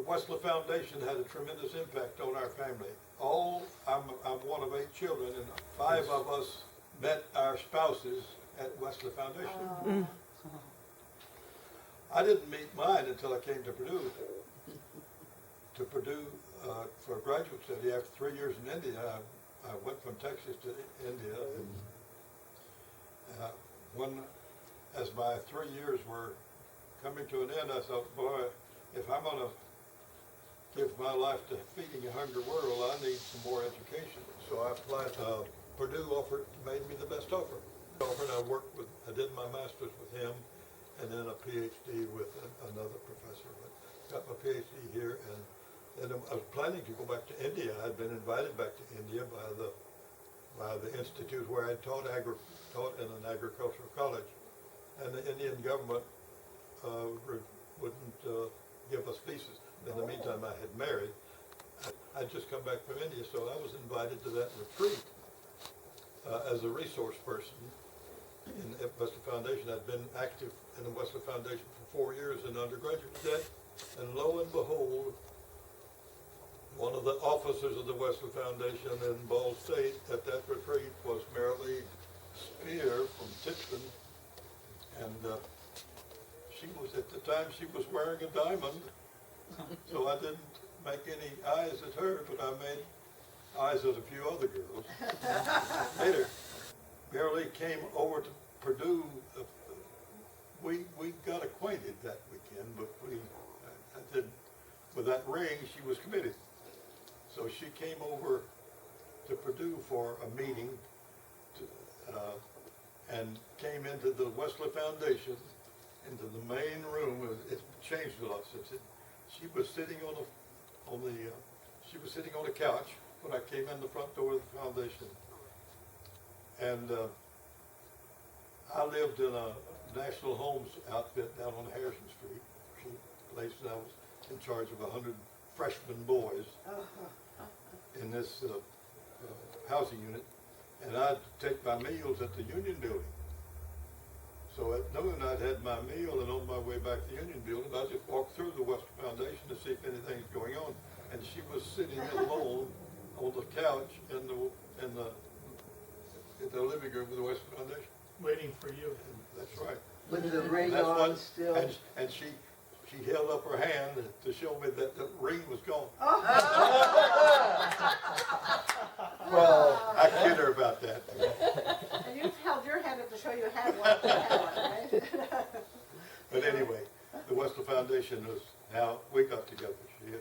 Wesley Foundation had a tremendous impact on our family. I'm one of 8 children, and 5 of us met our spouses at Wesley Foundation. I didn't meet mine until I came to Purdue. For graduate study. After 3 years in India, I went from Texas to India. And, as my 3 years were coming to an end, I thought, boy, if I'm going to give my life to feeding a hungry world, I need some more education. So I applied. Purdue made me the best offer. I did my master's with him, and then a PhD with another professor. But got my PhD here, and I was planning to go back to India. I'd been invited back to India by the institute where I taught in an agricultural college, and the Indian government wouldn't give us visas. In the meantime, I had married. I'd just come back from India, so I was invited to that retreat as a resource person in the Wesley Foundation. I'd been active in the Wesley Foundation for 4 years in undergraduate day, and lo and behold, one of the officers of the Wesley Foundation in Ball State at that retreat was Marion Baumgartner from Tipton, and at the time she was wearing a diamond, so I didn't make any eyes at her, but I made eyes at a few other girls. Later, Marion came over to Purdue. We got acquainted that weekend, but with that ring, she was committed. So she came over to Purdue for a meeting and came into the Wesley Foundation, into the main room. It's changed a lot since it. She was sitting on a couch when I came in the front door of the foundation, and I lived in a National Homes outfit down on Harrison Street. Place I was in charge of 100 freshman boys in this housing unit, and I'd take my meals at the Union Building. So at noon I'd had my meal, and on my way back to the Union Building, I just walked through the Wesley Foundation to see if anything's going on, and she was sitting alone on the couch in the living room of the Wesley Foundation, waiting for you. And that's right. With the ring on still. And she held up her hand to show me that the ring was gone. Well, I kid her about that. And you've held your hand up to show you had one, right? But anyway, the Wesley Foundation is how we got together. She